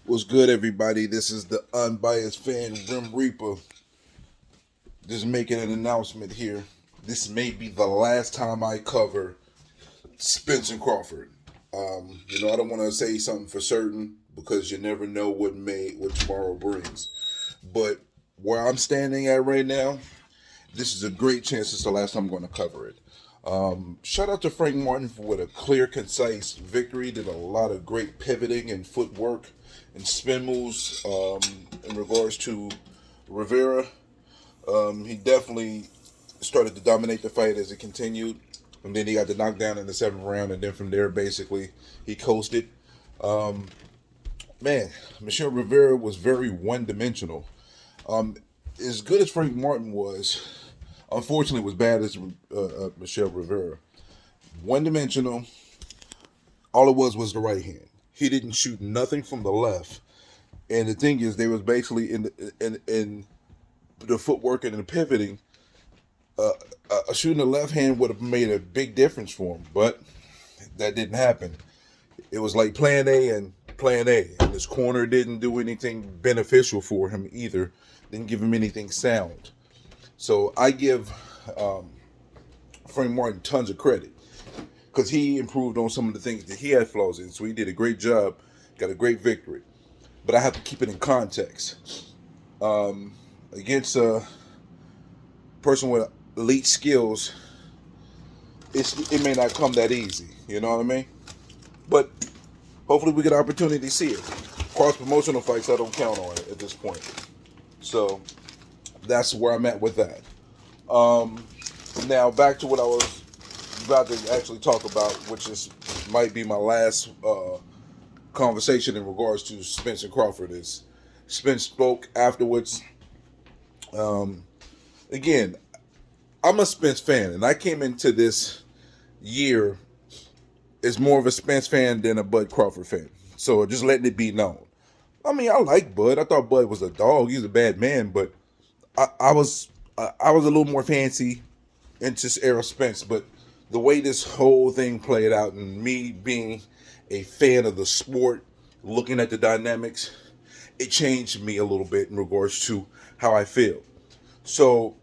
What's good, everybody? This is the Unbiased Fan, Brim Reaper. Just making an announcement here. This may be the last time I cover Spence and Crawford. I don't want to say something for certain because you never know what tomorrow brings. But where I'm standing at right now, this is a great chance. It's the last time I'm going to cover it. Shout out to Frank Martin with a clear, concise victory. Did a lot of great pivoting and footwork and spin moves in regards to Rivera. He definitely started to dominate the fight as it continued. And then he got the knockdown in the seventh round. And then from there, basically, he coasted. Um, Man, Michelle Rivera was very one-dimensional. As good as Frank Martin was, unfortunately, was bad as Michelle Rivera. One-dimensional. All it was the right hand. He didn't shoot nothing from the left. And the thing is, they was basically in the footwork and the pivoting. Shooting the left hand would have made a big difference for him, but that didn't happen. It was like plan A and plan A, and his corner didn't do anything beneficial for him either. Didn't give him anything sound. So I give Frank Martin tons of credit because he improved on some of the things that he had flaws in. So he did a great job, got a great victory. But I have to keep it in context. Against a person with elite skills, it may not come that easy. You know what I mean? But hopefully we get an opportunity to see it. Cross promotional fights, I don't count on it at this point. So that's where I'm at with that. Now back to what I was about to actually talk about, which might be my last conversation in regards to Spence and Crawford. Is Spence spoke afterwards. Again, I'm a Spence fan, and I came into this year as more of a Spence fan than a Bud Crawford fan. So just letting it be known. I mean, I like Bud. I thought Bud was a dog. He's a bad man, but I was a little more fancy into Errol Spence. But the way this whole thing played out, and me being a fan of the sport, looking at the dynamics, it changed me a little bit in regards to how I feel. So,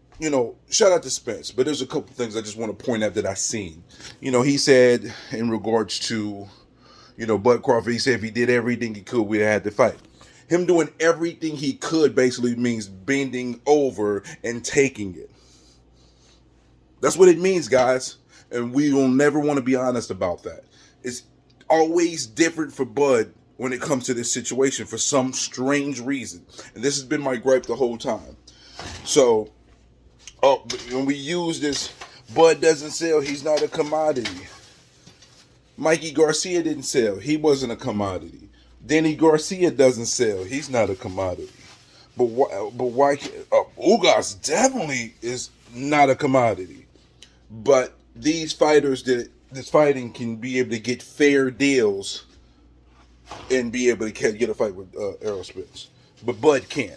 shout out to Spence, but there's a couple things I just want to point out that I seen. He said in regards to, Bud Crawford, he said if he did everything he could, we'd have had to fight. Him doing everything he could basically means bending over and taking it. That's what it means, guys. And we will never want to be honest about that. It's always different for Bud when it comes to this situation for some strange reason. And this has been my gripe the whole time. So, when we use this, Bud doesn't sell, he's not a commodity. Mikey Garcia didn't sell, he wasn't a commodity. Denny Garcia doesn't sell, he's not a commodity. But why? Ugas definitely is not a commodity. But these fighters this fighting can be able to get fair deals and be able to get a fight with Errol Spence. But Bud can.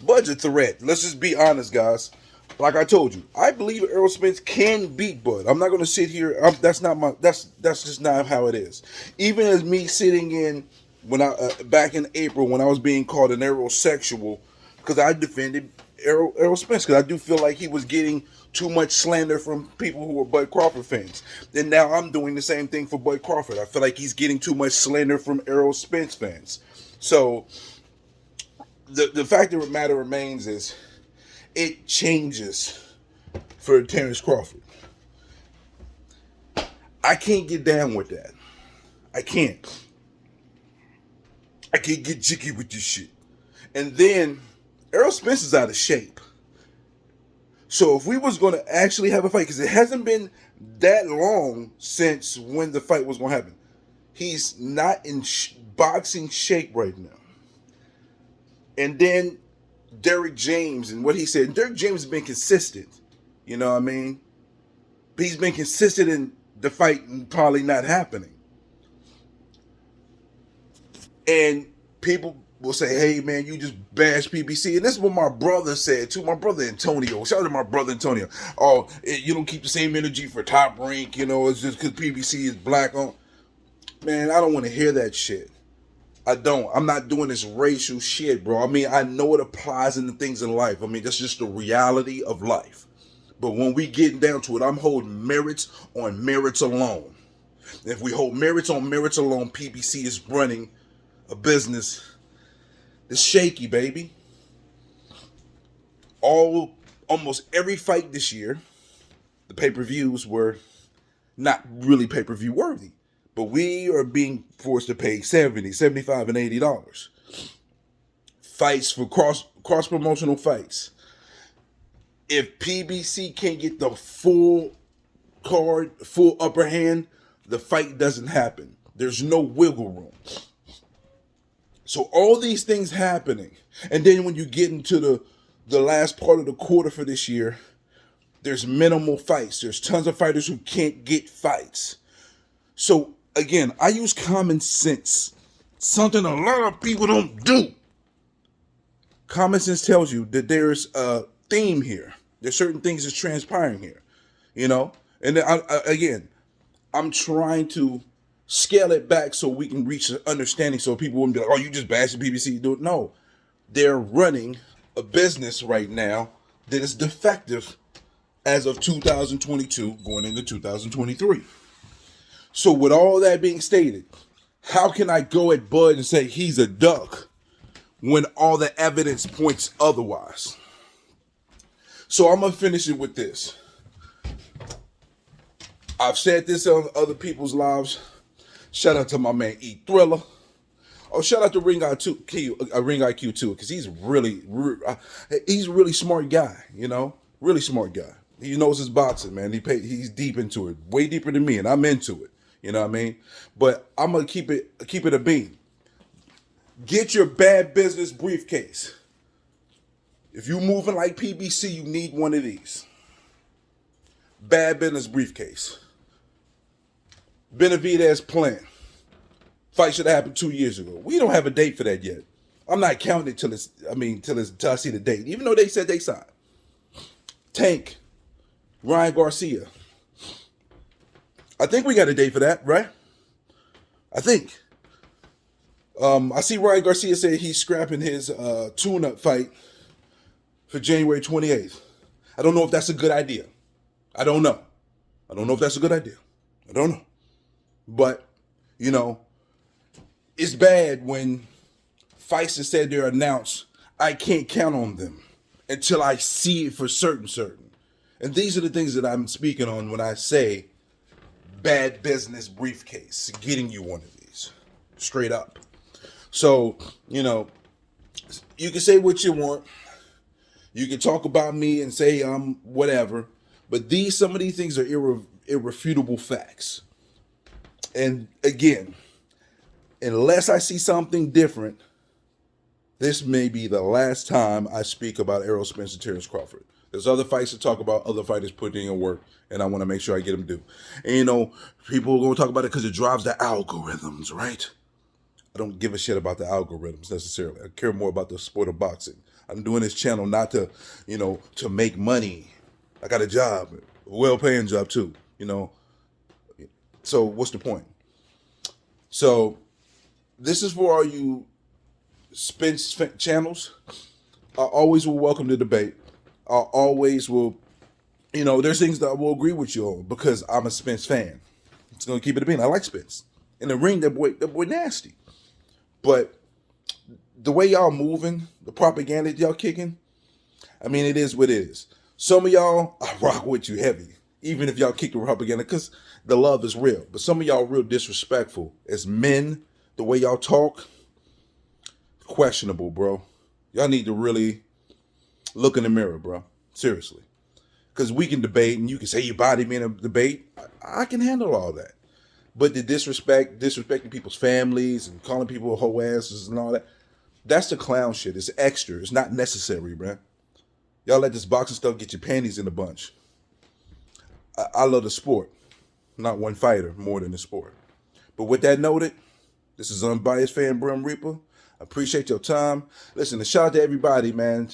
Bud's a threat. Let's just be honest, guys. Like I told you, I believe Errol Spence can beat Bud. I'm not going to sit here. That's just not how it is. Even as me sitting in back in April when I was being called an Errol-sexual because I defended Errol Spence because I do feel like he was getting too much slander from people who were Bud Crawford fans. And now I'm doing the same thing for Bud Crawford. I feel like he's getting too much slander from Errol Spence fans. So the fact of the matter remains is it changes for Terrence Crawford. I can't get down with that. I can't get jiggy with this shit. And then Errol Spence is out of shape. So if we was going to actually have a fight, because it hasn't been that long since when the fight was going to happen, he's not in boxing shape right now. And then Derrick James and what he said. Derrick James has been consistent. You know what I mean? He's been consistent in the fight probably not happening. And people will say, hey, man, you just bash PBC. And this is what my brother said, too. My brother Antonio. Shout out to my brother Antonio. Oh, you don't keep the same energy for Top Rank. It's just because PBC is black on. Man, I don't want to hear that shit. I don't. I'm not doing this racial shit, bro. I mean, I know it applies in the things in life. I mean, that's just the reality of life. But when we get down to it, I'm holding merits on merits alone. If we hold merits on merits alone, PBC is running a business that's shaky, baby. Almost every fight this year, the pay-per-views were not really pay-per-view worthy. But we are being forced to pay $70, $75, and $80. Fights for cross-promotional fights. If PBC can't get the full card, full upper hand, the fight doesn't happen. There's no wiggle room. So all these things happening, and then when you get into the last part of the quarter for this year, there's minimal fights. There's tons of fighters who can't get fights. So again, I use common sense, something a lot of people don't do. Common sense tells you that there's a theme here. There's certain things that's transpiring here, you know? And again, I'm trying to scale it back so we can reach an understanding so people wouldn't be like, oh, you just bashing PBC. Do it. No, they're running a business right now that is defective as of 2022 going into 2023. So with all that being stated, how can I go at Bud and say he's a duck when all the evidence points otherwise? So I'm going to finish it with this. I've said this on other people's lives. Shout out to my man E Thriller. Oh, shout out to Ring IQ too, because he's a really smart guy, you know? Really smart guy. He knows his boxing, man. He's deep into it, way deeper than me, and I'm into it. You know what I mean? But I'm gonna keep it a beam. Get your bad business briefcase. If you moving like PBC, you need one of these. Bad business briefcase. Benavidez plan. Fight should have happened 2 years ago. We don't have a date for that yet. I'm not counting it till I see the date, even though they said they signed. Tank, Ryan Garcia. I think we got a date for that, right? I think. I see Ryan Garcia say he's scrapping his tune-up fight for January 28th. I don't know if that's a good idea. I don't know if that's a good idea. I don't know. But, you know, it's bad when fights that said they're announced, I can't count on them until I see it for certain. And these are the things that I'm speaking on when I say bad business briefcase, getting you one of these, straight up. So, you know, you can say what you want. You can talk about me and say I'm whatever, but some of these things are irrefutable facts. And again, unless I see something different, this may be the last time I speak about Errol Spence and Terrence Crawford. There's other fights to talk about, other fighters putting in work, and I want to make sure I get them due. And, you know, people are going to talk about it because it drives the algorithms, right? I don't give a shit about the algorithms necessarily. I care more about the sport of boxing. I'm doing this channel not to, you know, to make money. I got a job, a well-paying job too, you know. So what's the point? So this is for all you Spence channels. I always will welcome the debate. I always will, you know, there's things that I will agree with you on because I'm a Spence fan. It's going to keep it a bean. I like Spence. In the ring, that boy nasty. But the way y'all moving, the propaganda y'all kicking, I mean, it is what it is. Some of y'all, I rock with you heavy, even if y'all kick the propaganda, because the love is real. But some of y'all real disrespectful. As men, the way y'all talk, questionable, bro. Y'all need to really look in the mirror, bro. Seriously. Because we can debate, and you can say you body me in a debate. I can handle all that. But the disrespecting people's families and calling people hoe asses and all that, that's the clown shit. It's extra. It's not necessary, man. Y'all let this boxing stuff get your panties in a bunch. I love the sport. Not one fighter more than the sport. But with that noted, this is Unbiased Fan Brim Reaper. Appreciate your time. Listen, a shout out to everybody, man,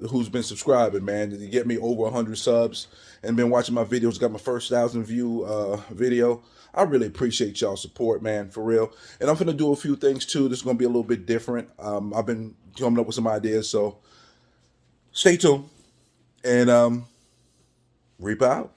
who's been subscribing, man, to get me over 100 subs and been watching my videos. Got my first 1,000 view video. I really appreciate y'all support, man, for real. And I'm gonna do a few things too. This is gonna be a little bit different. I've been coming up with some ideas, so stay tuned and reap out.